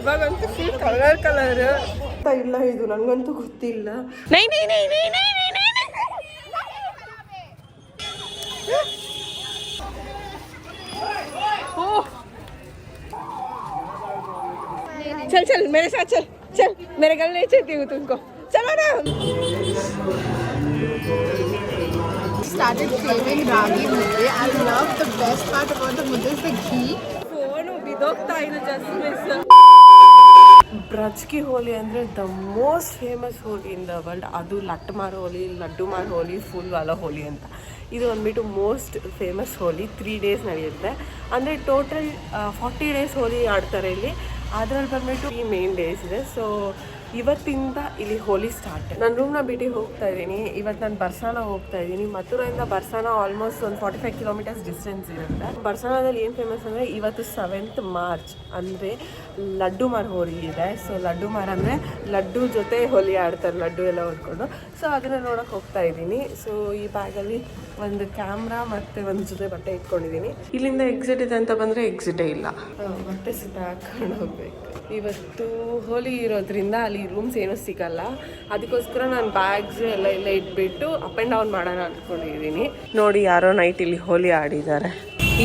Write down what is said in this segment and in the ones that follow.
ಅವಾಗಂತೂ full colour colour ಇಲ್ಲ, ಇದು ನನಗಂತೂ ಗೊತ್ತಿಲ್ಲ. चल चल मेरे साथ चल चल मेरे गल नहीं चाहती हूँ तुमको चलो ना. Started craving ragi mudde. I love the best part about the mudde is the ghee. Phone ಬಿದೋಗ್ತಾ ಇದೆ ಜಸ್ಟ್ ಮಿಸ್. ಬ್ರಜ್ ಕಿ ಹೋಲಿ ಅಂದರೆ the most famous Holi in the world. ಅದು ಲಟ್ಟಮಾರ್ ಹೋಲಿ, ಲಡ್ಡುಮಾರ್ ಹೋಲಿ, ಫುಲ್ ವಾಲ ಹೋಲಿ ಅಂತ. ಇದು ಬಂದ್ಬಿಟ್ಟು ಮೋಸ್ಟ್ ಫೇಮಸ್ ಹೋಲಿ. 3 days ನಡೆಯುತ್ತೆ. ಅಂದರೆ ಟೋಟಲ್ 40 days ಹೋಲಿ ಆಡ್ತಾರೆ ಇಲ್ಲಿ. ಅದರಲ್ಲಿ ಬಂದ್ಬಿಟ್ಟು ಈ ಮೇನ್ ಡೇಸ್ ಇದೆ. ಸೊ ಇವತ್ತಿಂದ ಇಲ್ಲಿ ಹೋಲಿ ಸ್ಟಾರ್ಟ್. ನಾನು ರೂಮ್ನ ಬಿಟ್ಟು ಹೋಗ್ತಾ ಇದ್ದೀನಿ. ಇವತ್ತು ನಾನು ಬರ್ಸಾನ ಹೋಗ್ತಾ ಇದ್ದೀನಿ. ಮಥುರಾಯಿಂದ ಬರ್ಸಾನ ಆಲ್ಮೋಸ್ಟ್ ಒಂದು 45 kilometers ಡಿಸ್ಟೆನ್ಸ್ ಇರುತ್ತೆ. ಬರ್ಸಾನದಲ್ಲಿ ಏನು ಫೇಮಸ್ ಅಂದರೆ ಇವತ್ತು 7th March ಅಂದರೆ ಲಡ್ಡು ಮಾರ್ ಹೋಲಿ ಇದೆ. ಸೊ ಲಡ್ಡು ಮಾರ್ ಅಂದರೆ ಲಡ್ಡು ಜೊತೆ ಹೋಲಿ ಆಡ್ತಾರೆ, ಲಡ್ಡು ಎಲ್ಲ ಹೊಡ್ಕೊಂಡು. ಸೊ ಅದನ್ನು ನೋಡೋಕೆ ಹೋಗ್ತಾ ಇದ್ದೀನಿ. ಸೊ ಈ ಬ್ಯಾಗಲ್ಲಿ ಒಂದು ಕ್ಯಾಮ್ರಾ ಮತ್ತು ಒಂದು ಜೊತೆ ಬಟ್ಟೆ ಇಟ್ಕೊಂಡಿದ್ದೀನಿ. ಇಲ್ಲಿಂದ ಎಕ್ಸಿಟ್ ಇದೆ ಅಂತ ಬಂದರೆ ಎಕ್ಸಿಟೇ ಇಲ್ಲ, ಬಟ್ಟೆ ಸಿದ್ಧ ಹಾಕೊಂಡು ಹೋಗ್ಬೇಕು. ಇವತ್ತು ಹೋಲಿ ಇರೋದ್ರಿಂದ ಅಲ್ಲಿ ರೂಮ್ಸ್ ಏನೂ ಸಿಗಲ್ಲ. ಅದಕ್ಕೋಸ್ಕರ ನಾನು ಬ್ಯಾಗ್ಸ್ ಎಲ್ಲ ಇಟ್ಬಿಟ್ಟು ಅಪ್ ಆ್ಯಂಡ್ ಡೌನ್ ಮಾಡೋಣ ಅಂದ್ಕೊಂಡಿದ್ದೀನಿ. ನೋಡಿ ಯಾರೋ ನೈಟ್ ಇಲ್ಲಿ ಹೋಲಿ ಆಡಿದ್ದಾರೆ.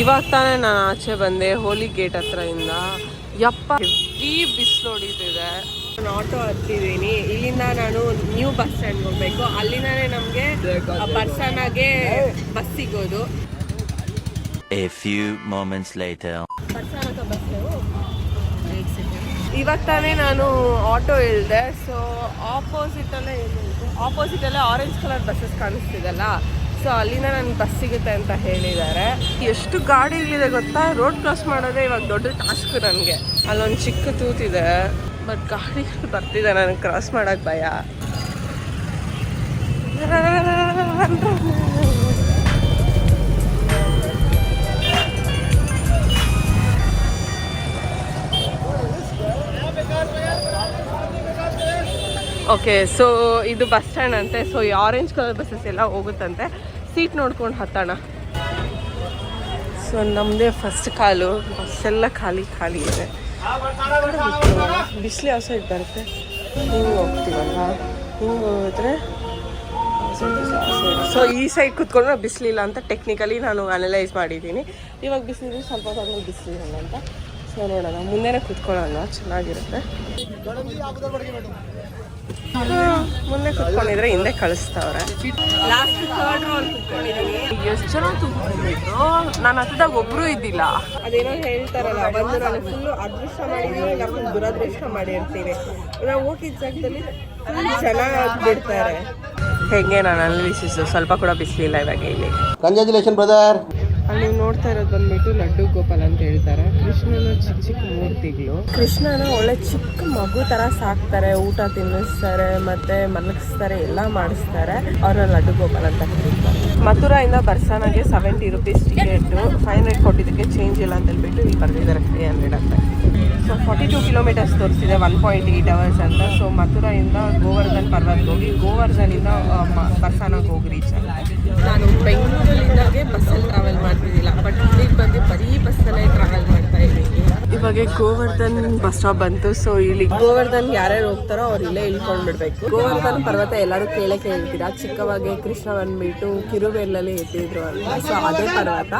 ಇವಾಗ ತಾನೇ ನಾನು ಆಚೆ ಬಂದೆ ಹೋಲಿ ಗೇಟ್ ಹತ್ರ ಇಂದ. ಯಪ್ಪ ಹೆವಿ ಬಿಸಿಲು ಹೊಡಿತಿದೆ. ನಾನು ಆಟೋ ಹತ್ತಿದ್ದೀನಿ. ಇಲ್ಲಿಂದ ನಾನು ನ್ಯೂ ಬಸ್ ಸ್ಟ್ಯಾಂಡ್ಗೆ ಹೋಗ್ಬೇಕು. ಅಲ್ಲಿಂದಾನೇ ನಮಗೆ ಬರ್ಸಾನಾಗೆ ಬಸ್ ಸಿಗೋದು. A few moments later. ಬರ್ಸಾನಾಗ ಬಸ್ ಇವಾಗ ತಾನೇ ನಾನು ಆಟೋ ಇಳಿದೆ. ಸೊ ಆಪೋಸಿಟಲ್ಲೇ ಆರೆಂಜ್ ಕಲರ್ ಬಸ್ಸಸ್ ಕಾಣಿಸ್ತಿದೆಲ್ಲ. ಸೊ ಅಲ್ಲಿಂದ ನನಗೆ ಬಸ್ ಸಿಗುತ್ತೆ ಅಂತ ಹೇಳಿದ್ದಾರೆ. ಎಷ್ಟು ಗಾಡಿಗಳಿದೆ ಗೊತ್ತಾ? ರೋಡ್ ಕ್ರಾಸ್ ಮಾಡೋದೇ ಇವಾಗ ದೊಡ್ಡ ಟಾಸ್ಕ್ ನನಗೆ. ಅಲ್ಲೊಂದು ಚಿಕ್ಕ ತೂತಿದೆ, ಬಟ್ ಗಾಡಿಗಳು ಬರ್ತಿದೆ, ನನಗೆ ಕ್ರಾಸ್ ಮಾಡೋಕ್ಕೆ ಭಯ. ಓಕೆ, ಸೊ ಇದು ಬಸ್ ಸ್ಟ್ಯಾಂಡ್ ಅಂತೆ. ಸೊ ಈ ಆರೆಂಜ್ ಕಲರ್ ಬಸ್ಸಸ್ ಎಲ್ಲ ಹೋಗುತ್ತಂತೆ. ಸೀಟ್ ನೋಡ್ಕೊಂಡು ಹತ್ತೋಣ. ಸೊ ನಮ್ಮದೇ ಫಸ್ಟ್ ಕಾಲು. ಬಸ್ಸೆಲ್ಲ ಖಾಲಿ ಖಾಲಿ ಇದೆ. ಬಿಸಿಲು ಯಾವ ಸೈಡ್ ಬರುತ್ತೆ? ಹಿಂಗೆ ಹೋಗ್ತೀವಲ್ಲ, ಹಿಂಗೆ ಹೋದ್ರೆ ಸೊ ಈ ಸೈಡ್ ಕುತ್ಕೊಂಡ್ರೆ ಬಿಸಿಲಿಲ್ಲ ಅಂತ ಟೆಕ್ನಿಕಲಿ ನಾನು ಅನಲೈಸ್ ಮಾಡಿದ್ದೀನಿ. ಇವಾಗ ಬಿಸಿಲಿದ್ರೆ ಸ್ವಲ್ಪ ಹೊತ್ತು ಬಿಸಿಲಿರಲ್ಲ ಅಂತ. ಸೊ ನೋಡೋಣ, ಮುಂದೆನೇ ಕುತ್ಕೊಳ್ಳೋಣ, ಚೆನ್ನಾಗಿರುತ್ತೆ. ಮುಂದೆ ಕುತ್ಕೊಂಡಿದ್ರೆ ಹಿಂದೆ ಕಳಿಸ್ತವ್ರೆ. Last 3rd row ಕುತ್ಕೊಂಡಿದ್ದೀನಿ. ಎಷ್ಟು ಜನ ಕುತ್ಕೊಂಡಿದ್ರು? ನಾನು ಹತ್ತದಾಗ ಒಬ್ರು ಇದ್ದಿಲ್ಲ. ಅದೇನೋ ಹೇಳ್ತಾರಲ್ಲ, ಬಂದು ನಾನು ಫುಲ್ಲು ಅದೃಷ್ಟ ಮಾಡಿದ್ದೀನಿ, ನಾನು ದುರದೃಷ್ಟ ಮಾಡಿರ್ತೀನಿ. ನಾವು ಹೋಗಿದ್ದ ಜಾಗದಲ್ಲಿ ಜನ ಬಿಡ್ತಾರೆ. ಹೆಂಗೆ ನಾನು ಅನಾಲಿಸಿಸ್ ಸ್ವಲ್ಪ ಕೂಡ ಬಿಸಿಲಿಲ್ಲ ಇವಾಗ ಇಲ್ಲಿ. Congratulation brother. ಅಲ್ಲಿ ನೀವು ನೋಡ್ತಾ ಇರೋದು ಬಂದ್ಬಿಟ್ಟು ಲಡ್ಡು ಗೋಪಾಲ್ ಅಂತ ಹೇಳ್ತಾರೆ. ಕೃಷ್ಣನ ಚಿಕ್ಕ ಚಿಕ್ಕ ಮೂರ್ತಿಗಳು. ಕೃಷ್ಣನ ಒಳ್ಳೆ ಚಿಕ್ಕ ಮಗು ತರ ಸಾಕ್ತಾರೆ, ಊಟ ತಿನ್ನಿಸ್ತಾರೆ, ಮತ್ತೆ ಮಲಗಿಸ್ತಾರೆ, ಎಲ್ಲ ಮಾಡಿಸ್ತಾರೆ. ಅವ್ರನ್ನ ಲಡ್ಡು ಗೋಪಾಲ್ ಅಂತ ಕರೀತಾರೆ. ಮಥುರಾಯಿಂದ ಬರ್ಸಾನಾಗೆ 70 rupees ಟಿಕೆಟ್. 500 ಕೊಟ್ಟಿದ್ದಕ್ಕೆ ಚೇಂಜ್ ಇಲ್ಲ ಅಂತ ಹೇಳ್ಬಿಟ್ಟು ಇಲ್ಲಿ ಬರ್ತಿದ್ದಾರೆ 300 ಅಂತ. ಸೊ 42 kilometers ತೋರಿಸಿದೆ, 1.8 hours ಅಂತ. ಸೊ ಮಥುರಾಯಿಂದ ಗೋವರ್ಧನ್ ಪರ್ವತ ಹೋಗಿ, ಗೋವರ್ಧನಿಂದ ಬರ್ಸಾನಾಗೆ ಹೋಗಿ ರೀಚ್ ಆಗುತ್ತೆ. ನಾನು ಬೆಂಗಳೂರಲ್ಲಿದ್ದಾಗೆ ಬಸ್ಸಲ್ಲಿ ಟ್ರಾವೆಲ್ ಮಾಡ್ತಿದ್ದಿಲ್ಲ, ಬಟ್ ಇಲ್ಲಿಗೆ ಬಂದು ಬರೀ ಬಸ್ಸಲ್ಲೇ ಟ್ರಾವೆಲ್ ಮಾಡ್ತಾ ಇದ್ದೀನಿ. ಇವಾಗ ಗೋವರ್ಧನ್ ಬಸ್ ಸ್ಟಾಪ್ ಬಂತು. ಸೊ ಇಲ್ಲಿ ಗೋವರ್ಧನ್ ಯಾರ್ಯಾರು ಹೋಗ್ತಾರೋ ಅವ್ರು ಇಲ್ಲೇ ಇಳ್ಕೊಂಡು ಬಿಡ್ಬೇಕು. ಗೋವರ್ಧನ್ ಪರ್ವತ ಎಲ್ಲರೂ ಕೇಳ್ತೀರಾ. ಚಿಕ್ಕವಾಗಿ ಕೃಷ್ಣ ಬಂದ್ಬಿಟ್ಟು ಕಿರುಬೆಲ್ಲಲ್ಲಿ ಎತ್ತಿದ್ರು ಅಂತ. ಸೊ ಅದೇ ಪರ್ವತ.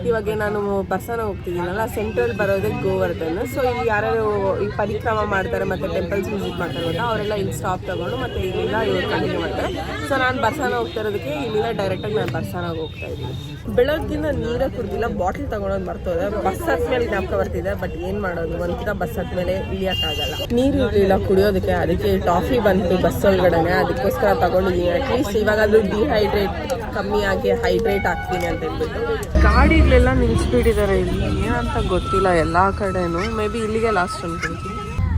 ಇವಾಗ ನಾನು ಬರ್ಸಾನ ಹೋಗ್ತಿದ್ದೀನಲ್ಲ, ಸೆಂಟ್ರಲ್ ಬರೋದೇ ಗೋವರ್ಧನ್. ಸೊ ಇಲ್ಲಿ ಯಾರ್ಯಾರು ಈ ಪರಿಕ್ರಮ ಮಾಡ್ತಾರೆ ಮತ್ತು ಟೆಂಪಲ್ಸ್ ವಿಸಿಟ್ ಮಾಡ್ತಾರೆ ಗೊತ್ತಾ, ಅವರೆಲ್ಲ ಇಲ್ಲಿ ಸ್ಟಾಪ್ ತಗೊಂಡು ಮತ್ತೆ ಇಲ್ಲಿಂದ ಇವ್ರು ಕಂಟಿನ್ಯೂ ಮಾಡ್ತಾರೆ. ಸೊ ನಾನು ಬರ್ಸಾನ ಹೋಗ್ತಾ ಇರೋದಕ್ಕೆ ಇಲ್ಲಿಂದ ಡೈರೆಕ್ಟಾಗಿ ನಾನು ಬರ್ಸಾನಾಗ ಹೋಗ್ತಾ ಇದ್ದೀನಿ. ಬೆಳಗ್ಗಿಂದ ನೀರೇ ಕುಡ್ದಿಲ್ಲ, ಬಾಟ್ಲ್ ತಗೊಳೋದು ಮರ್ತೋದೆ. ಬಸ್ ಹತ್ತ ಮೇಲೆ ಜ್ಞಾಪಕ ಬರ್ತಿದೆ, ಬಟ್ ಏನು ಮಾಡೋದು, ಒಂದಿನ ಬಸ್ ಹತ್ತ ಮೇಲೆ ಇಳಿಯೋಕ್ಕಾಗಲ್ಲ. ನೀರು ಇರಲಿಲ್ಲ ಕುಡಿಯೋದಕ್ಕೆ, ಅದಕ್ಕೆ ಟಾಫಿ ಬಂತು ಬಸ್ ಒಳಗಡೆ, ಅದಕ್ಕೋಸ್ಕರ ತಗೊಂಡಿದ್ದೀನಿ. ಅಟ್ಲೀಸ್ಟ್ ಇವಾಗ ಅದು ಡಿಹೈಡ್ರೇಟ್ ಕಮ್ಮಿ ಆಗಿ ಹೈಡ್ರೇಟ್ ಆಗ್ತೀನಿ ಅಂತ ಹೇಳ್ಬಿಟ್ಟು. ಗಾಡಿಗಳೆಲ್ಲ ನಿಲ್ಲಿಸ್ಬಿಟ್ಟಿದ್ದಾರೆ ಇಲ್ಲಿ, ಏನಂತ ಗೊತ್ತಿಲ್ಲ ಎಲ್ಲ ಕಡೆನೂ. ಮೇ ಬಿ ಇಲ್ಲಿಗೆ ಲಾಸ್ಟ್ ಅನ್ಕೊಳ್ತೀನಿ.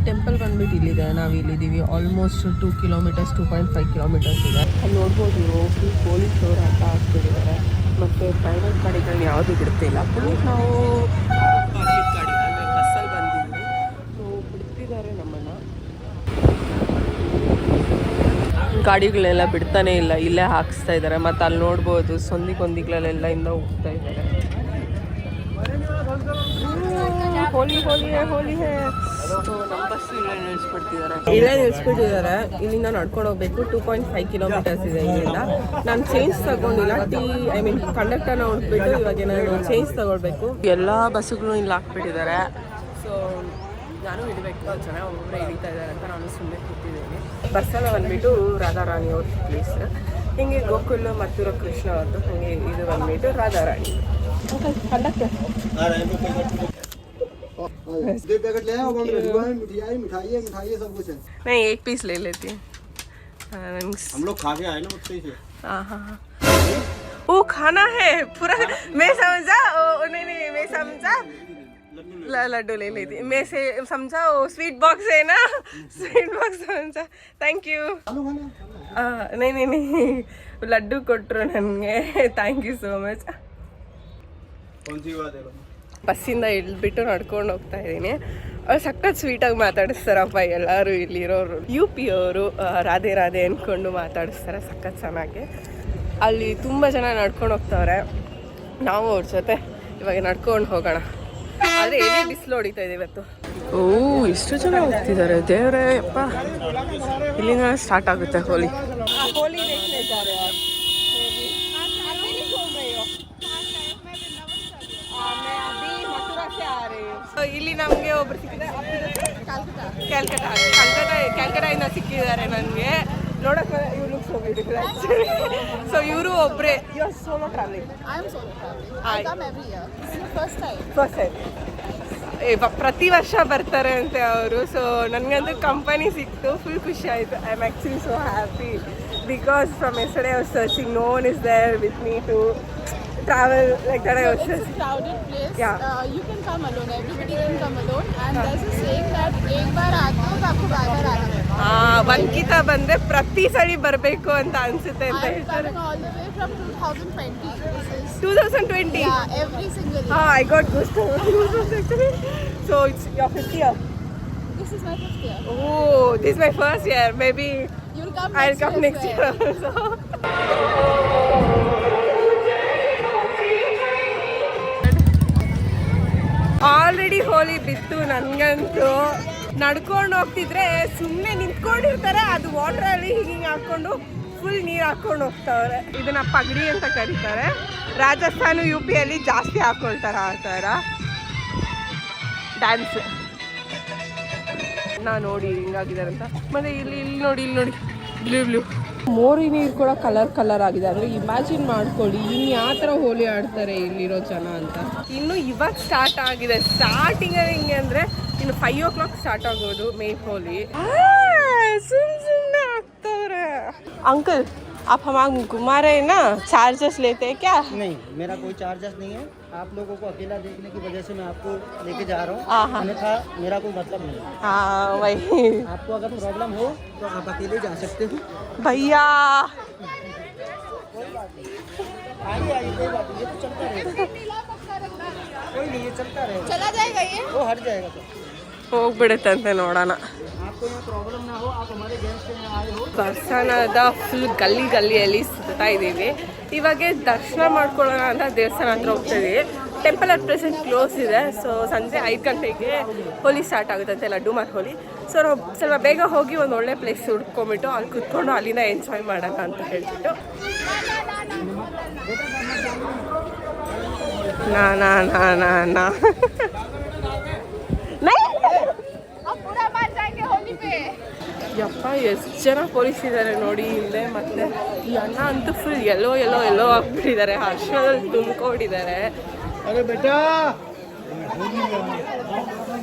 ಟೆಂಪಲ್ ಬಂದ್ಬಿಟ್ಟು ಇಲ್ಲಿದೆ, ನಾವು ಇಲ್ಲಿದ್ದೀವಿ. ಆಲ್ಮೋಸ್ಟ್ 2 kilometers 2.5 kilometers ಇದೆ. ಅಲ್ಲಿ ನೋಡ್ಬೋದು ಹೋಗಿ ಪೊಲೀಸವರು ಅಂತ ಹಾಕ್ಬಿಟ್ಟಿದ್ದಾರೆ. ಮತ್ತು ಪ್ರೈವೇಟ್ ಗಾಡಿಗಳನ್ನ ಯಾವುದೂ ಬಿಡ್ತಿಲ್ಲ. ಪುನಃ ನಾವು ಪಬ್ಲಿಕ್ ಗಾಡಿ ಅಂದರೆ ಬಸ್ಸಲ್ಲಿ ಬಂದಿದ್ವಿ, ಬಿಡ್ತಿದ್ದಾರೆ ನಮ್ಮನ್ನು. ಗಾಡಿಗಳೆಲ್ಲ ಬಿಡ್ತಾನೆ ಇಲ್ಲ, ಇಲ್ಲೇ ಹಾಕಿಸ್ತಾ ಇದ್ದಾರೆ. ಮತ್ತು ಅಲ್ಲಿ ನೋಡ್ಬೋದು ಸಂದಿಗೊಂದಿಗಳೆಲ್ಲ ಇಂದ ಹೋಗ್ತಾ ಇದ್ದಾರೆ. ಹೋಲಿ ಹೋಲಿ ಹೇ ಹೋಲಿ ಹೇ. ನಮ್ಮ ಬಸ್ ಇಲ್ಲೇ ನಿಲ್ಸ್ಬಿಟ್ಟಿದ್ದಾರೆ. ಇಲ್ಲಿಂದ ನಡ್ಕೊಂಡು ಹೋಗ್ಬೇಕು. 2.5 ಕಿಲೋಮೀಟರ್ಸ್ ಇದೆ ಇಲ್ಲಿಂದ. ನಾನು ಚೇಂಜ್ ತಗೊಂಡಿಲ್ಲ. ಕಂಡಕ್ಟರ್ನ ಹೊಡ್ಬಿಟ್ಟು ಇವಾಗ ನಾನು ಚೇಂಜ್ ತಗೊಳ್ಬೇಕು. ಎಲ್ಲ ಬಸ್ಸುಗಳು ಇಲ್ಲಿ ಹಾಕ್ಬಿಟ್ಟಿದ್ದಾರೆ. ಸೊ ನಾನು ಹಿಡಿಬೇಕು. ಜನ ಒಬ್ಬೊಬ್ಬರೇ ಹಿಡಿತಾ ಇದ್ದಾರೆ ಅಂತ ನಾನು ಸುಮ್ಮನೆ ಕೂತಿದ್ದೀನಿ. ಬಸ್ಸಲ್ಲಿ ಬಂದ್ಬಿಟ್ಟು ರಾಧಾರಾಣಿ ಅವ್ರ ಪ್ಲೇಸ್. ಹಿಂಗೆ ಗೋಕುಲ್ ಮಥುರಾ ಕೃಷ್ಣ ಅವ್ರದ್ದು. ಹಾಗೆ ಇದು ಬಂದ್ಬಿಟ್ಟು ರಾಧಾರಾಣಿ. ಕಂಡಕ್ಟರ್ नहीं एक पीस ले लेती हूँ. हम लोग खा के आए ना उससे ही. हाँ हाँ वो खाना है पूरा. मैं समझा नहीं मैं समझा लड्डू ले लेती. मैं से समझा वो स्वीट बॉक्स है ना. स्वीट बॉक्स समझा. Thank you. नहीं लड्डू ಕೊಟ್ಟರು ನನಗೆ. Thank you so much. ಬಸ್ಸಿಂದ ಇಳ್ಬಿಟ್ಟು ನಡ್ಕೊಂಡು ಹೋಗ್ತಾ ಇದ್ದೀನಿ. ಅವ್ರು ಸಖತ್ ಸ್ವೀಟಾಗಿ ಮಾತಾಡಿಸ್ತಾರಪ್ಪ ಎಲ್ಲರೂ ಇಲ್ಲಿರೋರು. UP ಅವರು ರಾಧೆ ರಾಧೆ ಅಂದ್ಕೊಂಡು ಮಾತಾಡಿಸ್ತಾರೆ ಸಖತ್ ಚೆನ್ನಾಗಿ. ಅಲ್ಲಿ ತುಂಬ ಜನ ನಡ್ಕೊಂಡು ಹೋಗ್ತಾವ್ರೆ. ನಾವು ಅವ್ರ ಜೊತೆ ಇವಾಗ ನಡ್ಕೊಂಡು ಹೋಗೋಣ. ಆದರೆ ಎಲ್ಲಿ ಬಿಸಿಲು ಹೊಡಿತಾ ಇದೆ ಇವತ್ತು. ಓ ಇಷ್ಟು ಜನ ಹೋಗ್ತಿದ್ದಾರೆ ದೇವರೇ ಅಪ್ಪ. ಇಲ್ಲಿಂದ ಸ್ಟಾರ್ಟ್ ಆಗುತ್ತೆ ಹೋಲಿ. ಹೋಲಿ ಇಲ್ಲಿ ನಮಗೆ ಒಬ್ರು ಸಿಕ್ಕಿದ್ದಾರೆ. ಕ್ಯಾಲ್ಕಟಾಯಿಂದ ಸಿಕ್ಕಿದ್ದಾರೆ ನನಗೆ. ನೋಡಕ್ಕೆ ಇವ್ರು ಲುಕ್ಸ್ ಹೋಗಿದ್ರು ಆ್ಯಕ್ಚುಲಿ. ಸೊ ಇವರು ಒಬ್ಬರೇ. Solo travelling. ಫಸ್ಟ್ ಟೈಮ್ ಪ್ರತಿ ವರ್ಷ ಬರ್ತಾರೆ ಅಂತೆ ಅವರು. ಸೊ ನನಗಂತೂ ಕಂಪನಿ ಸಿಕ್ತು. ಫುಲ್ ಖುಷಿ ಆಯಿತು. I am actually so happy because from yesterday I was searching. No one is there with me to travel like that. It's a crowded place. Yeah. You can come alone. Everybody can come alone. And there's a saying that एक बार आते हो तो आपको बार बार आना है. ಒಂದ್ಕಿತ ಬಂದ್ರೆ ಪ್ರತಿ ಸರಿ ಬರಬೇಕು ಅಂತ ಅನ್ಸುತ್ತೆ ಅಂತ ಹೇಳ್ತಾರೆ. All the way from 2020. This is 2020. Yeah, every single year. I got goosebumps actually. So it's your 5th year. This is my 5th year. Oh, this is my first year. Maybe You'll come I'll come next year also. Already Holi ಬಿತ್ತು ನನಗಂತೂ. ನಡ್ಕೊಂಡು ಹೋಗ್ತಿದ್ರೆ ಸುಮ್ಮನೆ ನಿಂತ್ಕೊಂಡಿರ್ತಾರೆ. ಅದು ವಾಟ್ರಲ್ಲಿ ಹಿಂಗೆ ಹಾಕ್ಕೊಂಡು full ನೀರು ಹಾಕ್ಕೊಂಡು ಹೋಗ್ತಾವ್ರೆ. ಇದನ್ನ ಪಗಡಿ ಅಂತ ಕರೀತಾರೆ. ರಾಜಸ್ಥಾನ UP ಅಲ್ಲಿ ಜಾಸ್ತಿ ಹಾಕ್ಕೊಳ್ತಾರೆ ಆ ಥರ ಡ್ಯಾನ್ಸ್. ನೋಡಿ ಹಿಂಗಾಗಿದ್ದಾರೆ ಅಂತ. ಮತ್ತೆ ಇಲ್ಲಿ ನೋಡಿ ಬ್ಲೂ ಮೋರಿ ನೀರು ಕೂಡ ಕಲರ್ ಆಗಿದೆ. ಅಂದರೆ ಇಮ್ಯಾಜಿನ್ ಮಾಡ್ಕೊಳ್ಳಿ ಇನ್ನು ಯಾವ ಥರ ಹೋಲಿ ಆಡ್ತಾರೆ ಇಲ್ಲಿರೋ ಜನ ಅಂತ. ಇನ್ನು ಇವಾಗ ಸ್ಟಾರ್ಟ್ ಆಗಿದೆ. ಸ್ಟಾರ್ಟಿಂಗ್ ಹಿಂಗೆ ಅಂದರೆ ಇನ್ನು 5 o'clock ಸ್ಟಾರ್ಟ್ ಆಗೋದು ಮೇನ್ ಹೋಲಿ. ಸುಮ್ಮನೆ ಆಗ್ತವ್ರೆ. अंकल आप हमारे घुमा रहे हैं ना, चार्जेस लेते हैं क्या? नहीं, मेरा कोई चार्जेस नहीं है. आप लोगों को अकेला देखने की वजह से मैं आपको लेके जा रहा हूँ. अन्यथा मेरा कोई मतलब नहीं. हाँ वही. आपको अगर प्रॉब्लम हो तो आप अकेले जा सकते हो. भैया आइए कोई बात नहीं. ये तो चलता रहेगा. कोई नहीं, ये चलता रहेगा. चला जाएगा ये. वो हट जाएगा. तो ಹೋಗ್ಬಿಡುತ್ತಂತೆ ನೋಡೋಣ. आपको यहाँ प्रॉब्लम ना हो. आप हमारे गेस्ट के यहाँ आए हो. ದರ್ಶನದ ಫುಲ್ ಗಲ್ಲಿಯಲ್ಲಿ ಸುತ್ತಾ ಇದ್ದೀವಿ. ಇವಾಗ ದರ್ಶನ ಮಾಡ್ಕೊಳ್ಳೋಣ ಅಂತ ದೇವಸ್ಥಾನ ಹತ್ರ ಹೋಗ್ತಿದ್ದೀವಿ. ಟೆಂಪಲ್ ಅಟ್ ಪ್ರೆಸೆಂಟ್ ಕ್ಲೋಸ್ ಇದೆ. ಸೊ ಸಂಜೆ 5 ಗಂಟೆಗೆ ಹೋಲಿ ಸ್ಟಾರ್ಟ್ ಆಗುತ್ತಂತೆ, ಲಡ್ಡು ಮಾರ್ ಹೋಲಿ. ಸೊ ನಾವು ಸ್ವಲ್ಪ ಬೇಗ ಹೋಗಿ ಒಂದು ಒಳ್ಳೆ ಪ್ಲೇಸ್ ಹುಡ್ಕೊಂಬಿಟ್ಟು ಅಲ್ಲಿ ಕುತ್ಕೊಂಡು ಅಲ್ಲಿಂದ ಎಂಜಾಯ್ ಮಾಡೋಣ ಅಂತ ಹೇಳ್ಬಿಟ್ಟು. ನಾ ಯಪ್ಪ ಎಷ್ಟು ಜನ ಪೊಲೀಸಿದ್ದಾರೆ ನೋಡಿ ಹಿಂದೆ. ಮತ್ತೆ ಈ ಅಣ್ಣ ಅಂತೂ ಫುಲ್ ಎಲ್ಲೋ ಆಗ್ಬಿಟ್ಟಿದ್ದಾರೆ. ಹರ್ಷದಲ್ಲಿ ತುಂಬಿಕೊಂಡಿದ್ದಾರೆ. अरे बेटा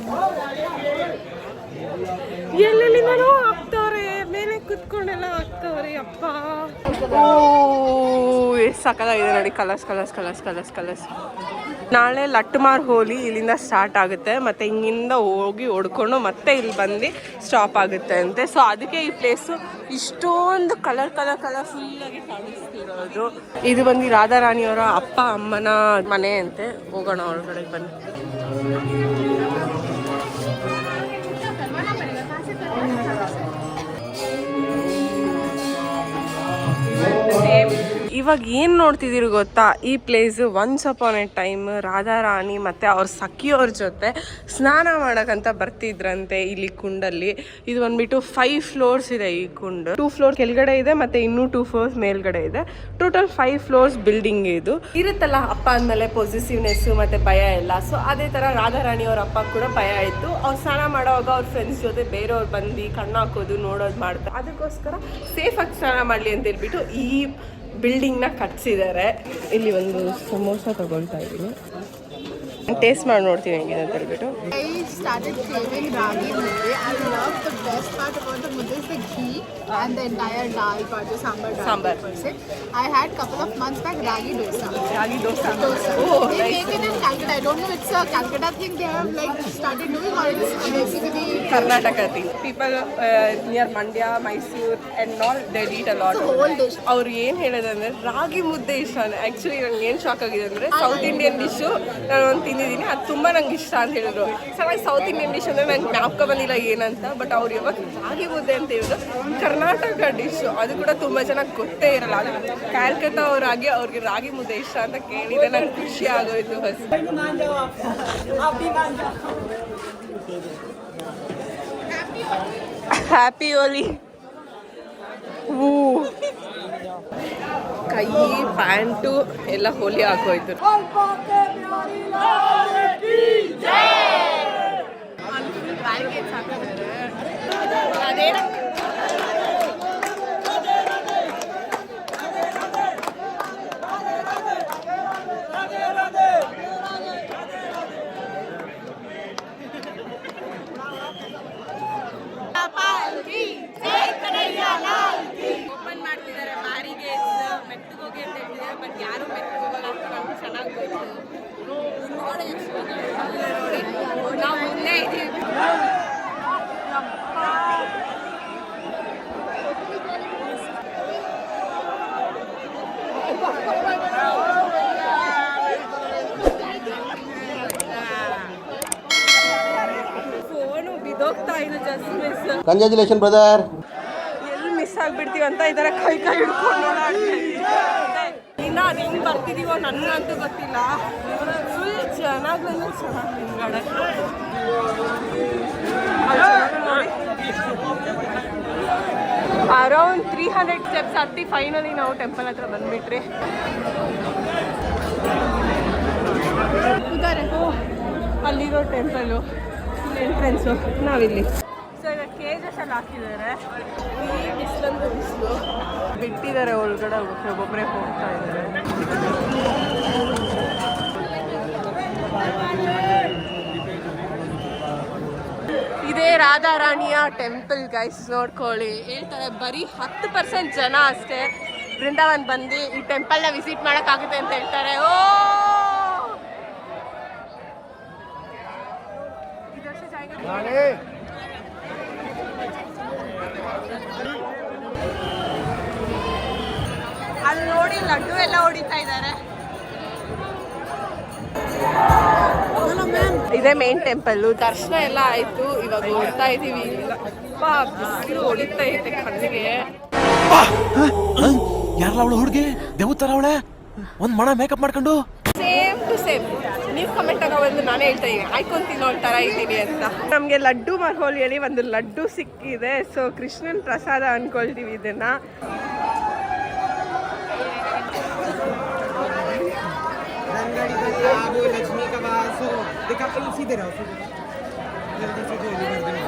ಎಲ್ಲೆಲ್ಲಿಂದನೋ ಆಗ್ತವ್ರೆ. ಮೇಲೆ ಕುತ್ಕೊಂಡೆಲ್ಲ ಆಗ್ತವ್ರೆ. ಅಪ್ಪ ಎಷ್ಟು ಸಕ್ಕತ್ತಾಗಿದೆ ನೋಡಿ. ಕಲರ್ಸ್. ನಾಳೆ ಲಟ್ಟಮಾರ್ ಹೋಲಿ ಇಲ್ಲಿಂದ ಸ್ಟಾರ್ಟ್ ಆಗುತ್ತೆ. ಮತ್ತು ಹಿಂಗಿಂದ ಹೋಗಿ ಹೊಡ್ಕೊಂಡು ಮತ್ತೆ ಇಲ್ಲಿ ಬಂದು ಸ್ಟಾಪ್ ಆಗುತ್ತೆ ಅಂತೆ. ಸೊ ಅದಕ್ಕೆ ಈ ಪ್ಲೇಸು ಇಷ್ಟೊಂದು ಕಲರ್ಫುಲ್ಲಾಗಿ ಕಾಣಿಸ್ತಿರೋದು. ಇದು ಬಂದು ರಾಧಾರಾಣಿಯವರ ಅಪ್ಪ ಅಮ್ಮನ ಮನೆ ಅಂತೆ. ಹೋಗೋಣ ಒಳಗಡೆ ಬನ್ನಿ. ಇವಾಗ ಏನು ನೋಡ್ತಿದ್ದೀರಿ ಗೊತ್ತಾ, ಈ place once upon A time Radharani ಮತ್ತು ಅವ್ರ ಸಖಿಯವ್ರ ಜೊತೆ ಸ್ನಾನ ಮಾಡೋಕ್ಕಂತ ಬರ್ತಿದ್ರಂತೆ ಇಲ್ಲಿ ಕುಂಡಲ್ಲಿ. ಇದು ಬಂದ್ಬಿಟ್ಟು 5 ಫ್ಲೋರ್ಸ್ ಇದೆ ಈ ಕುಂಡು. 2 ಫ್ಲೋರ್ ಕೆಳಗಡೆ ಇದೆ ಮತ್ತು ಇನ್ನೂ 2 ಫ್ಲೋರ್ಸ್ ಮೇಲ್ಗಡೆ ಇದೆ. ಟೋಟಲ್ 5 ಫ್ಲೋರ್ಸ್ ಬಿಲ್ಡಿಂಗ್ ಇದು. ಇರುತ್ತಲ್ಲ ಅಪ್ಪ ಅಂದಮೇಲೆ ಪೊಸಿಟಿವ್ನೆಸ್ ಮತ್ತು ಭಯ ಎಲ್ಲ. ಸೊ ಅದೇ ಥರ ರಾಧಾರಾಣಿ ಅವ್ರ ಅಪ್ಪ ಕೂಡ ಭಯ ಆಯಿತು. ಅವ್ರು ಸ್ನಾನ ಮಾಡೋವಾಗ ಅವ್ರ ಫ್ರೆಂಡ್ಸ್ ಜೊತೆ ಬೇರೆಯವ್ರು ಬಂದು ಕಣ್ಣು ಹಾಕೋದು ನೋಡೋದು ಮಾಡ್ತಾರೆ. ಅದಕ್ಕೋಸ್ಕರ ಸೇಫಾಗಿ ಸ್ನಾನ ಮಾಡಲಿ ಅಂತ ಹೇಳ್ಬಿಟ್ಟು ಈ ಬಿಲ್ಡಿಂಗ್ನ ಕಟ್ಸಿದ್ದಾರೆ. ಇಲ್ಲಿ ಒಂದು ಸಮೋಸ ತಗೊಳ್ತಾ ಇದ್ದೀನಿ, ಟೇಸ್ಟ್ ಮಾಡಿ ನೋಡ್ತೀನಿ ಹೆಂಗಿದೆ ಅಂತ ಹೇಳ್ಬಿಟ್ಟು. I started craving ragi mudde. I love the best part about the mudde is the ghee and the entire dal part, the sambar per se. I had couple of months back ragi dosa. Ragi dosa. Oh, they make it in Calcutta. I don't know if it's a Calcutta thing they have like started doing or it's basically Karnataka thing. People near Mandya, Mysore and all they eat a lot. it's a whole dish. ಅವ್ರು ಏನು ಹೇಳೋದಂದ್ರೆ ರಾಗಿ ಮುದ್ದೆ ಇಷ್ಟ. Actually ನಂಗೆ ಏನು shock ಆಗಿದೆ ಅಂದರೆ south Indian dish ನಾನು ಒಂದು ತಿಂದಿದ್ದೀನಿ, ಅದು ತುಂಬ ನಂಗೆ ಇಷ್ಟ ಅಂತ ಹೇಳಿದ್ರು. ಸರ್ ಸೌತ್ ಇಂಡಿಯನ್ ಡಿಶ್ ಅಂದರೆ ನಂಗೆ ಜ್ಞಾಪಕ ಬಂದಿಲ್ಲ ಏನಂತ. ಬಟ್ ಅವ್ರು ಯಾವಾಗ ರಾಗಿ ಮುದ್ದೆ ಅಂತ ಹೇಳಿದ್ರು ಕರ್ನಾಟಕ ಡಿಶ್ಶು, ಅದು ಕೂಡ ತುಂಬ ಚೆನ್ನಾಗಿ ಗೊತ್ತೇ ಇರಲ್ಲ. ಅದು ಕ್ಯಾಲ್ಕತ್ತಾ ಅವ್ರಾಗಿ ಅವ್ರಿಗೆ ರಾಗಿ ಮುದ್ದೆ ಇಷ್ಟ ಅಂತ ಕೇಳಿದೆ, ನಂಗೆ ಖುಷಿ ಆಗೋಯ್ತು ಫಸ್ಟ್. ಹ್ಯಾಪಿ ಹೋಲಿ. ಕೈ ಪ್ಯಾಂಟು ಎಲ್ಲ ಹೋಲಿ ಹಾಕೋಯ್ತು. ಓಪನ್ ಮಾಡ್ತಿದ್ದಾರೆ ಬಾರಿಗೆ, ಮೆತ್ತಗೋಗಿ ಅಂತ ಹೇಳ್ತಿದ್ದಾರೆ. ಬಟ್ ಯಾರು ಮೆತ್ತಗೋಗಲ್ಲ ಅಂತ ನಮ್ಗೆ ಚೆನ್ನಾಗಿ ಗೊತ್ತು. ನೋಡಿ ನಾವು ಮುಂದೆ ಇದ್ದೀವಿ. ಫೋನು ಬಿದ್ದೋಗ್ತಾ ಇದೆ ಜಸ್ಟ್ ಮಿಸ್. Congratulation brother. ಎಲ್ಲಿ ಮಿಸ್ ಆಗ್ಬಿಡ್ತೀವಿ ಅಂತ ಈ ಥರ ಕೈ ಹಿಡ್ಕೊಂಡು ಇನ್ನ ಅದು ಹೆಂಗೆ ಬರ್ತಿದೀವೋ ನನಗಂತೂ ಗೊತ್ತಿಲ್ಲ. ಫುಲ್ ಚೆನ್ನಾಗಿ ಬಂದ್ರೆ ಚೆನ್ನಾಗಿ ಹಿಂಗಡೆ ಅರೌಂಡ್ 300 ಸ್ಟೆಪ್ಸ್ ಹತ್ತಿ ಫೈನಲಿ ನಾವು ಟೆಂಪಲ್ ಹತ್ರ ಬಂದ್ಬಿಟ್ರಿ. ಅಲ್ಲಿರೋ ಟೆಂಪಲು ಎಂಟ್ರೆನ್ಸು, ನಾವಿಲ್ಲಿ. ಸೊ ಈಗ ಕೇಜಸ್ ಅಲ್ಲಿ ಹಾಕಿದ್ದಾರೆ. ಈ ಬಿಸಿಲಂದು ಬಿಸಿಲು ಬಿಟ್ಟಿದ್ದಾರೆ, ಒಳಗಡೆ ಒಬ್ಬೊಬ್ಬರೇ ಹೋಗ್ತಾ ಇದ್ದಾರೆ. ಇದೇ ರಾಧಾರಾಣಿಯ ಟೆಂಪಲ್ ಗೈಸ್, ನೋಡ್ಕೊಳ್ಳಿ. ಹೇಳ್ತಾರೆ ಬರೀ 10% ಜನ ಅಷ್ಟೇ ಬೃಂದಾವನ್ ಬಂದು ಈ ಟೆಂಪಲ್ನ ವಿಸಿಟ್ ಮಾಡೋಕ್ಕಾಗುತ್ತೆ ಅಂತ ಹೇಳ್ತಾರೆ. ಓ ಅಲ್ಲಿ ನೋಡಿ ಲಡ್ಡು ಎಲ್ಲ ಹೊಡಿತಾ ಇದ್ದಾರೆ. ಇದೇ ಮೇನ್ ಟೆಂಪಲ್. ದರ್ಶನ ಎಲ್ಲ ಆಯ್ತು, ಇವಾಗ ಹೊಡ್ತಾ ಇದೀವಿ. ಬಿಸಿಲು ಹೊಡಿತಾ ಐತೆ ಕಣ್ಣಿಗೆ. ಯಾರಲ್ಲ ಅವಳು ಹುಡುಗಿ ದೇವತರ ಅವಳೆ ಒಂದ್ ಮಣ ಮೇಕಪ್ ಮಾಡ್ಕೊಂಡು ಸೇಮ್ ಟು ಸೇಮ್. ನೀವು ಕಮೆಂಟ್ ಆಗೋ ಒಂದು ನಾನೇ ಹೇಳ್ತಾ ಇದ್ದೀನಿ, ಆಯ್ಕೊಂತೀನಿ ಥರ ಇದ್ದೀನಿ ಅಂತ. ನಮಗೆ ಲಡ್ಡು ಮರ್ಹೋಲಿಯಲ್ಲಿ ಒಂದು ಲಡ್ಡು ಸಿಕ್ಕಿದೆ. ಸೊ ಕೃಷ್ಣನ್ ಪ್ರಸಾದ ಅನ್ಕೊಳ್ತೀವಿ ಇದನ್ನ. लक्ष्मी का वास हो देखा सीधे रहो जल्दी से झोली भर देंगे।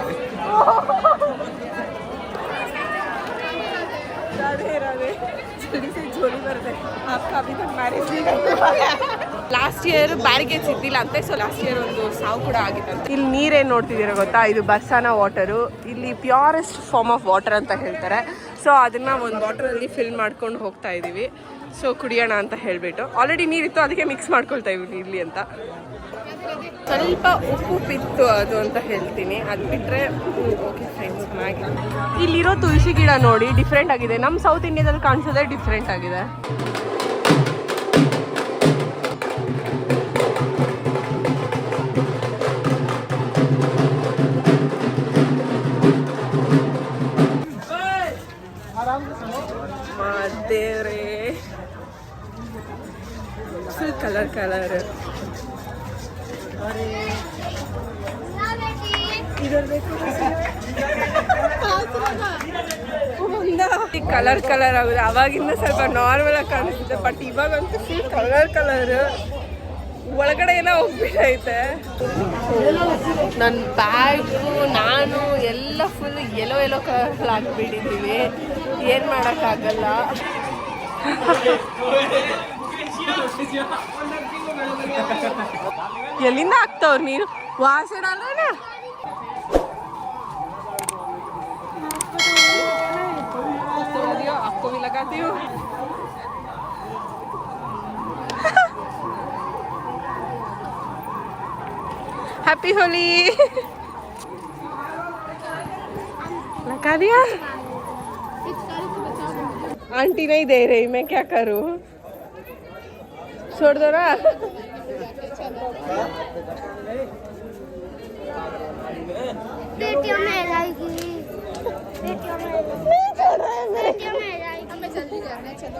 राधे राधे, जल्दी से झोली भर दे, आपका अभी तक मैरिज नहीं हुआ। ಲಾಸ್ಟ್ ಇಯರ್ ಬ್ಯಾರಿಗೇಡ್ಸ್ ಇದ್ದಿಲ್ಲ ಅಂತೆ. ಸೊ ಲಾಸ್ಟ್ ಇಯರ್ ಒಂದು ಸಾವು ಕೂಡ ಆಗಿತ್ತಂತೆ. ಇಲ್ಲಿ ನೀರೇನು ನೋಡ್ತಿದ್ದೀರಾ ಗೊತ್ತಾ, ಇದು ಬರ್ಸಾನ ವಾಟರು. ಇಲ್ಲಿ ಪ್ಯೂರೆಸ್ಟ್ ಫಾರ್ಮ್ ಆಫ್ ವಾಟರ್ ಅಂತ ಹೇಳ್ತಾರೆ. ಸೊ ಅದನ್ನು ಒಂದು ವಾಟರಲ್ಲಿ ಫಿಲ್ ಮಾಡ್ಕೊಂಡು ಹೋಗ್ತಾ ಇದ್ದೀವಿ. ಸೊ ಕುಡಿಯೋಣ ಅಂತ ಹೇಳಿಬಿಟ್ಟು ಆಲ್ರೆಡಿ ನೀರಿತ್ತು, ಅದಕ್ಕೆ ಮಿಕ್ಸ್ ಮಾಡ್ಕೊಳ್ತಾ ಇದ್ದೀವಿ ಇಲ್ಲಿ ಅಂತ. ಸ್ವಲ್ಪ ಉಪ್ಪು ಪಿತ್ತು ಅದು ಅಂತ ಹೇಳ್ತೀನಿ, ಅದು ಬಿಟ್ಟರೆ ಓಕೆ ಫೈನ್ ಚೆನ್ನಾಗಿದೆ. ಇಲ್ಲಿರೋ ತುಳಸಿ ಗಿಡ ನೋಡಿ ಡಿಫ್ರೆಂಟ್ ಆಗಿದೆ. ನಮ್ಮ ಸೌತ್ ಇಂಡಿಯಾದಲ್ಲಿ ಕಾಣಿಸೋದೇ ಡಿಫ್ರೆಂಟ್ ಆಗಿದೆ. ದೇವ್ರೇ ಕಲರ್. ಕಲರ್ ಕಲರ್ ಆಗುದು. ಅವಾಗಿಂದ ಸ್ವಲ್ಪ ನಾರ್ಮಲ್ ಆಗಿ ಕಾಣಿಸುತ್ತೆ, ಬಟ್ ಇವಾಗಂತೂ ಫುಲ್ ಕಲರ್ ಕಲರ್. ಒಳಗಡೆ ಏನೋ ಹೋಗ್ಬಿಟ್ಟೈತೆ. ನನ್ನ ಬ್ಯಾಗು ನಾನು ಎಲ್ಲ ಫುಲ್ ಎಲ್ಲೋ ಕಲರ್ ಹಾಕ್ಬಿಟ್ಟಿದ್ದೀವಿ. ಏನು ಮಾಡೋಕ್ಕಾಗಲ್ಲ. ಎಲ್ಲಿಂದ ಹಾಕ್ತವ್ರು ನೀರು? ವಾಸಡಲ್ಲ. आपको भी लगाती हूँ. हैप्पी होली. लगा दिया. आंटी नहीं दे रही, मैं क्या करूँ? छोड़ दो ना.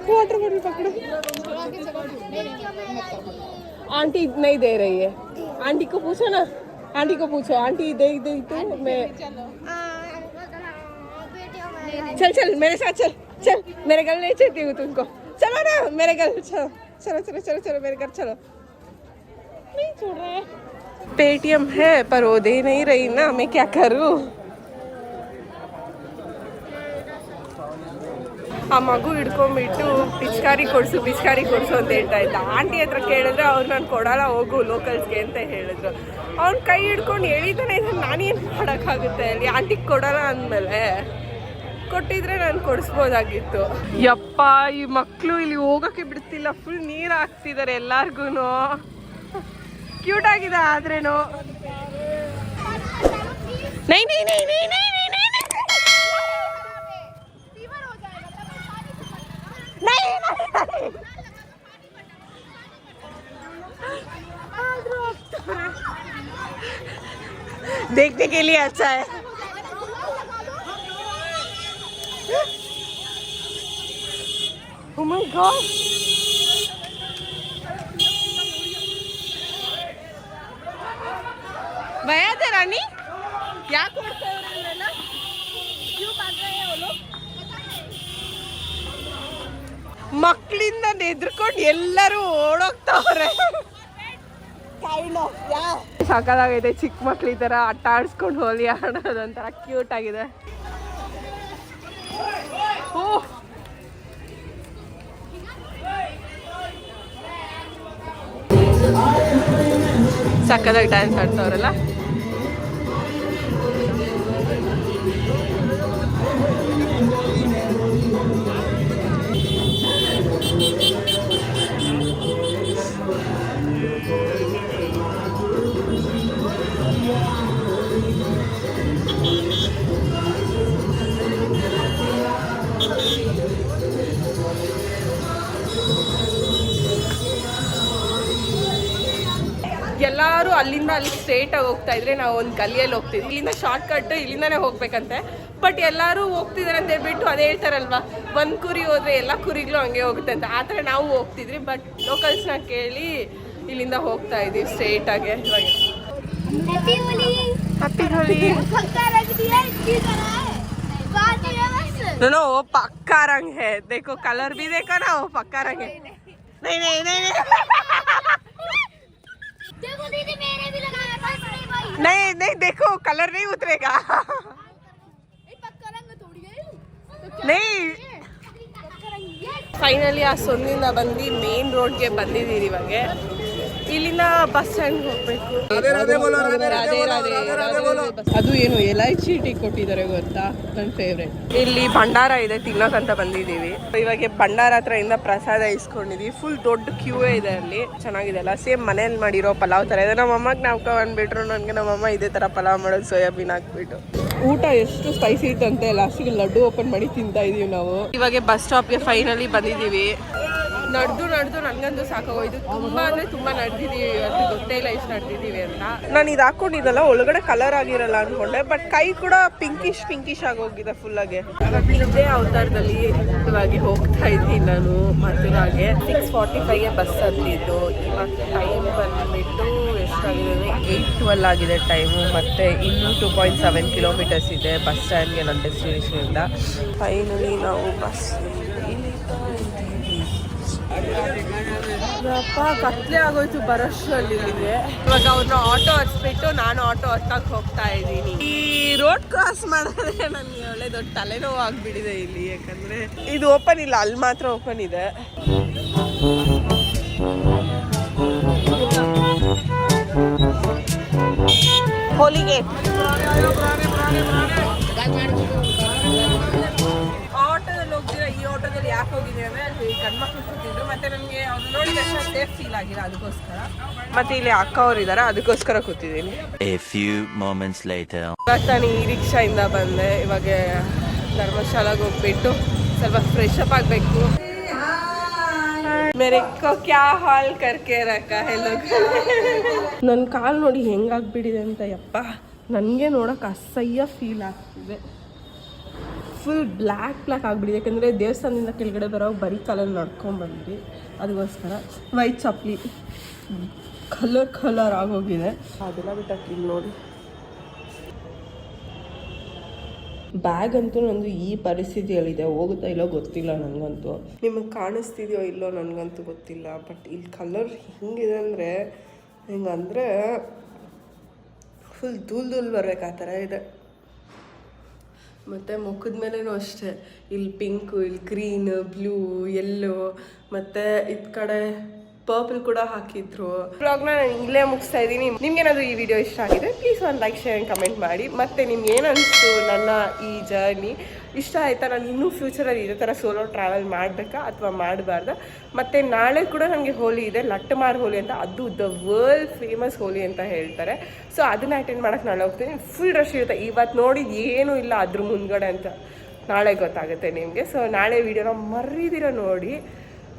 वाटर बॉटल पकड़ो. आंटी नहीं दे रही है. आंटी को पूछो ना. आंटी को पूछो. आंटी दे दे तो मैं. चल चल मेरे साथ चल. चल मेरे घर ले चलती हूँ तुमको. चलो ना मेरे घर. चलो चलो चलो चलो चलो मेरे घर चलो. नहीं छोड़ रहा है. पेटीएम है पर वो दे नहीं रही ना, मैं क्या करूँ? ಆ ಮಗು ಹಿಡ್ಕೊಂಡ್ಬಿಟ್ಟು ಪಿಚ್ಕಾರಿ ಕೊಡಿಸು ಅಂತ ಹೇಳ್ತಾ ಇದ್ದ. ಆಂಟಿ ಹತ್ರ ಕೇಳಿದ್ರೆ ಅವ್ರು ನಾನು ಕೊಡಲ್ಲ ಹೋಗು ಲೋಕಲ್ಸ್ಗೆ ಅಂತ ಹೇಳಿದ್ರು. ಅವ್ನು ಕೈ ಹಿಡ್ಕೊಂಡು ಎಳಿತಾನೆ ಇದ್ರೆ ನಾನೇನು ಮಾಡೋಕ್ಕಾಗುತ್ತೆ ಅಲ್ಲಿ. ಆಂಟಿಗೆ ಕೊಡಲ್ಲ ಅಂದಮೇಲೆ ಕೊಟ್ಟಿದ್ರೆ ನಾನು ಕೊಡಿಸ್ಬೋದಾಗಿತ್ತು. ಯಪ್ಪ ಈ ಮಕ್ಕಳು ಇಲ್ಲಿ ಹೋಗೋಕ್ಕೆ ಬಿಡ್ತಿಲ್ಲ. ಫುಲ್ ನೀರು ಹಾಕ್ತಿದ್ದಾರೆ ಎಲ್ಲಾರ್ಗು. ಕ್ಯೂಟ್ ಆಗಿದೆ ಆದ್ರೇನು. ನೈ ನೈ ನೈ ನೈ ನೈ देखने के लिए अच्छा है. Oh my God. भैया थे रानी क्या करते हो इन्हें ना? क्यों भाग रहे हैं वो लोग? ಮಕ್ಕಳಿಂದ ಎದ್ರಕೊಂಡು ಎಲ್ಲರೂ ಓಡೋಗ್ತಾವ್ರೆ. ಸಾಕಾಗೈತೆ. ಚಿಕ್ಕ ಮಕ್ಳು ಈ ಥರ ಆಟ ಆಡಿಸ್ಕೊಂಡು ಹೋಲಿ ಆಡೋದು ಒಂಥರ ಕ್ಯೂಟ್ ಆಗಿದೆ. ಓ ಸಕ್ಕದಾಗಿ ಡ್ಯಾನ್ಸ್ ಆಡ್ತಾವ್ರಲ್ಲ. ಎಲ್ಲರೂ ಅಲ್ಲಿಂದ ಅಲ್ಲಿ ಸ್ಟ್ರೇಟಾಗಿ ಹೋಗ್ತಾ ಇದ್ರೆ ನಾವು ಒಂದು ಗಲ್ಲಿಯಲ್ಲಿ ಹೋಗ್ತಿದ್ವಿ. ಇಲ್ಲಿಂದ ಶಾರ್ಟ್ ಕಟ್ ಇಲ್ಲಿಂದಾನೇ ಹೋಗ್ಬೇಕಂತೆ. ಬಟ್ ಎಲ್ಲರೂ ಹೋಗ್ತಿದ್ದಾರೆ ಅಂತ ಹೇಳ್ಬಿಟ್ಟು ಅದೇ ಹೇಳ್ತಾರಲ್ವಾ, ಒಂದು ಕುರಿ ಹೋದ್ರೆ ಎಲ್ಲ ಕುರಿಗಳು ಹಂಗೆ ಹೋಗುತ್ತೆ ಅಂತ. ಆ ಥರ ನಾವು ಹೋಗ್ತಿದ್ರಿ. ಬಟ್ ಲೋಕಲ್ಸ್ನ ಕೇಳಿ ಇಲ್ಲಿಂದ ಹೋಗ್ತಾ ಇದೀವಿ ಸ್ಟ್ರೇಟಾಗೆ. हैप्पी होली. नो वो पक्का रंग है. देखो कलर भी देखो ना, वो पक्का रंग है. नहीं नहीं नहीं नहीं देखो दीदी मेरे भी लगाया था भाई. नहीं नहीं देखो कलर नहीं उतरेगा. पक्का रंग थोड़ी है. नहीं ಫೈನಲಿ ಆ ಸೊನ್ನಿಂದ ಬಂದು ಮೇನ್ ರೋಡ್ಗೆ ಬಂದಿದ್ದೀರಿ. ಇವಾಗ ಇಲ್ಲಿಂದ ಬಸ್ ಸ್ಟ್ಯಾಂಡ್ ಹೋಗ್ಬೇಕು. ಅದು ಏನು ಎಲೈಚಿ ಟೀ ಕೊಟ್ಟಿದ್ದಾರೆ ಗೊತ್ತಾ, ನನ್ನ ಫೇವ್ರೆಟ್. ಇಲ್ಲಿ ಭಂಡಾರ ಇದೆ ತಿನ್ನೋಕಂತ ಬಂದಿದ್ದೀವಿ. ಇವಾಗ ಭಂಡಾರ ಹತ್ರ ಇಂದ ಪ್ರಸಾದ ಇಸ್ಕೊಂಡಿದೀವಿ. ಫುಲ್ ದೊಡ್ಡ ಕ್ಯೂ ಇದೆ ಅಲ್ಲಿ. ಚೆನ್ನಾಗಿದೆ ಅಲ್ಲ, ಸೇಮ್ ಮನೇಲಿ ಮಾಡಿರೋ ಪಲಾವ್ ತರ ಇದೆ. ನಮ್ಮಮ್ಮಗೆ ನಾವು ಬಂದ್ಬಿಟ್ರು. ನನಗೆ ನಮ್ಮಮ್ಮ ಇದೇ ತರ ಪಲಾವ್ ಮಾಡೋದು, ಸೋಯಾಬೀನ್ ಹಾಕ್ಬಿಟ್ಟು. ಊಟ ಎಷ್ಟು ಸ್ಪೈಸಿ ಇತ್ತಂತೆ. ಲಾಸ್ಟಿಗೆ ಲಡ್ಡು ಓಪನ್ ಮಾಡಿ ತಿಂತಾ ಇದೀವಿ ನಾವು. ಇವಾಗ ಬಸ್ ಸ್ಟಾಪ್ಗೆ ಫೈನಲಿ ಬಂದಿದ್ದೀವಿ. ನಡೆದು ನನಗಂತೂ ಸಾಕಾಗೋಯ್ತು. ತುಂಬ ಅಂದರೆ ತುಂಬ ನಡೆದಿದ್ದೀವಿ ಇವತ್ತು, ಗೊತ್ತೇ ಇಲ್ಲ ಎಷ್ಟು ನಡೆದಿದ್ದೀವಿ ಅಂತ. ನಾನು ಇದು ಹಾಕೊಂಡಿದ್ದಲ್ಲ ಒಳಗಡೆ ಕಲರ್ ಆಗಿರಲ್ಲ ಅಂದ್ಕೊಂಡೆ, ಬಟ್ ಕೈ ಕೂಡ ಪಿಂಕಿಶ್ ಆಗೋಗಿದೆ ಫುಲ್ಲಾಗೆ. ಇದೇ ಅವತಾರದಲ್ಲಿ ಇವಾಗ ಹೋಗ್ತಾ ಇದ್ದೀನಿ ನಾನು ಮಥುರಾಗೆ. 6:45ಗೆ ಬಸ್ ಹತ್ತಿದ್ದು. ಇವಾಗ ಟೈಮ್ ಬಂದುಬಿಟ್ಟು ಎಷ್ಟಾಗಿದೆ, 8:12 ಆಗಿದೆ ಟೈಮು. ಮತ್ತು ಇನ್ನೂ 2.7 ಕಿಲೋಮೀಟರ್ಸ್ ಇದೆ ಬಸ್ ಸ್ಟ್ಯಾಂಡ್ಗೆ ನನ್ನ ಡೆಸ್ಟಿನೇಷನಿಂದ. ಫೈನಲಿ ನಾವು ಬಸ್ ಯಪ್ಪ ಕತ್ಲೆ ಆಗೋಯ್ತು ಬರೋಷ್ಟರಲ್ಲಿ. ಇವಾಗ ಅವ್ರನ್ನ ಆಟೋ ಹಚ್ಬಿಟ್ಟು ನಾನು ಆಟೋ ಹತ್ತಕ್ಕೆ ಹೋಗ್ತಾ ಇದ್ದೀನಿ. ಈ ರೋಡ್ ಕ್ರಾಸ್ ಮಾಡಿದ್ರೆ ನನಗೆ ಒಳ್ಳೆ ದೊಡ್ಡ ತಲೆನೋವು ಆಗ್ಬಿಟ್ಟಿದೆ ಇಲ್ಲಿ, ಯಾಕಂದ್ರೆ ಇದು ಓಪನ್ ಇಲ್ಲ, ಅಲ್ಲಿ ಮಾತ್ರ ಓಪನ್ ಇದೆ. ಹೋಲಿಗೇಟ್ ಆಟೋದಲ್ಲಿ ಹೋಗ್ತೀರಾ, ಈ ಆಟೋದಲ್ಲಿ ಯಾಕೆ ಹೋಗಿದ್ದೀವಿ ಅಂದರೆ ಅಲ್ಲಿ ಗಂಡ್ಮಕ್ಳು ಕೂತಿದ್ರು, ಮತ್ತೆ ನನಗೆ ಅವ್ರು ನೋಡಿದ ತಕ್ಷಣ ಸೇಫ್ ಫೀಲ್ ಆಗಿಲ್ಲ, ಅದಕ್ಕೋಸ್ಕರ. ಮತ್ತೆ ಇಲ್ಲಿ ಅಕ್ಕ ಅವ್ರು ಇದ್ದಾರೆ, ಅದಕ್ಕೋಸ್ಕರ ಕೂತಿದ್ದೀನಿ. A few moments later. ಇವಾಗ ನಾನು ಈ ರಿಕ್ಷಾಯಿಂದ ಬಂದೆ. ಇವಾಗ ಧರ್ಮಶಾಲಾಗೆ ಹೋಗ್ಬಿಟ್ಟು ಸ್ವಲ್ಪ ಫ್ರೆಶ್ ಅಪ್ ಆಗಬೇಕು. मेरे को क्या हाल करके रखा है लोग. ನನ್ನ ಕಾಲು ನೋಡಿ ಹೆಂಗಾಗ್ಬಿಟ್ಟಿದೆ ಅಂತ ಯಪ್ಪ, ನನಗೆ ನೋಡೋಕೆ ಅಸಹ್ಯ ಫೀಲ್ ಆಗ್ತಿದೆ. ಫುಲ್ ಬ್ಲ್ಯಾಕ್ ಆಗಿಬಿಟ್ಟಿದೆ, ಯಾಕಂದರೆ ದೇವಸ್ಥಾನದಿಂದ ಕೆಳಗಡೆ ಬರೋ ಬರೀ ಕಾಲಲ್ಲಿ ನಡ್ಕೊಂಡ್ಬಂದ್ವಿ, ಅದಕ್ಕೋಸ್ಕರ. ವೈಟ್ ಚಪ್ಪಲಿ ಕಲರ್ ಆಗೋಗಿದೆ. ಅದೆಲ್ಲ ಬಿಟ್ಟಾಕಿಲ್ಲ ನೋಡಿ. ಬ್ಯಾಗ್ ಅಂತೂ ನಂದು ಈ ಪರಿಸ್ಥಿತಿಯಲ್ಲಿದೆ, ಹೋಗುತ್ತಾ ಇಲ್ಲೋ ಗೊತ್ತಿಲ್ಲ ನನಗಂತೂ. ನಿಮಗೆ ಕಾಣಿಸ್ತಿದೆಯೋ ಇಲ್ಲೋ ನನಗಂತೂ ಗೊತ್ತಿಲ್ಲ, ಬಟ್ ಇಲ್ಲಿ ಕಲರ್ ಹಿಂಗಿದೆ ಅಂದರೆ ಹಿಂಗಂದರೆ ಫುಲ್ ಧೂಳು ಬರ್ಬೇಕು ಆ ಥರ ಇದೆ. ಮತ್ತು ಮುಖದ ಮೇಲೇನೂ ಅಷ್ಟೇ, ಇಲ್ಲಿ ಪಿಂಕು, ಇಲ್ಲಿ ಗ್ರೀನ್, ಬ್ಲೂ, ಯೆಲ್ಲೋ, ಮತ್ತು ಇದು ಕಡೆ ಪರ್ಪಲ್ ಕೂಡ ಹಾಕಿದ್ರು. ವ್ಲಾಗ್ನ ನಾನು ಇಲ್ಲೇ ಮುಗಿಸ್ತಾ ಇದ್ದೀನಿ. ನಿಮ್ಗೇನಾದರೂ ಈ ವಿಡಿಯೋ ಇಷ್ಟ ಆಗಿದೆ ಪ್ಲೀಸ್ ಒಂದು ಲೈಕ್, ಶೇರ್ ಆ್ಯಂಡ್ ಕಮೆಂಟ್ ಮಾಡಿ. ಮತ್ತು ನಿಮ್ಗೆ ಏನನ್ನಿಸ್ತು ನನ್ನ ಈ ಜರ್ನಿ, ಇಷ್ಟ ಆಯಿತಾ? ನಾನು ಇನ್ನೂ ಫ್ಯೂಚರಲ್ಲಿ ಇದೇ ಥರ ಸೋಲೋ ಟ್ರಾವೆಲ್ ಮಾಡಬೇಕಾ ಅಥವಾ ಮಾಡಬಾರ್ದ? ಮತ್ತು ನಾಳೆ ಕೂಡ ನನಗೆ ಹೋಲಿ ಇದೆ, ಲಟ್ಟಮಾರ್ ಹೋಲಿ ಅಂತ, ಅದು ದ ವರ್ಲ್ಡ್ ಫೇಮಸ್ ಹೋಲಿ ಅಂತ ಹೇಳ್ತಾರೆ. ಸೊ ಅದನ್ನು ಅಟೆಂಡ್ ಮಾಡೋಕ್ಕೆ ನಾಳೆ ಹೋಗ್ತೀನಿ. ಫುಲ್ ರಶ್ ಇರುತ್ತೆ. ಇವತ್ತು ನೋಡಿದ್ದು ಏನೂ ಇಲ್ಲ ಅದ್ರ ಮುಂದ್ಗಡೆ ಅಂತ ನಾಳೆ ಗೊತ್ತಾಗುತ್ತೆ ನಿಮಗೆ. ಸೊ ನಾಳೆ ವೀಡಿಯೋನ ಮರೀದಿರೋ ನೋಡಿ.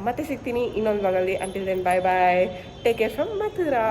ಮತ್ತೆ ಸಿಗ್ತೀನಿ ಇನ್ನೊಂದು ವ್ಲಾಗಲ್ಲಿ. Until then bye bye, take care from Mathura.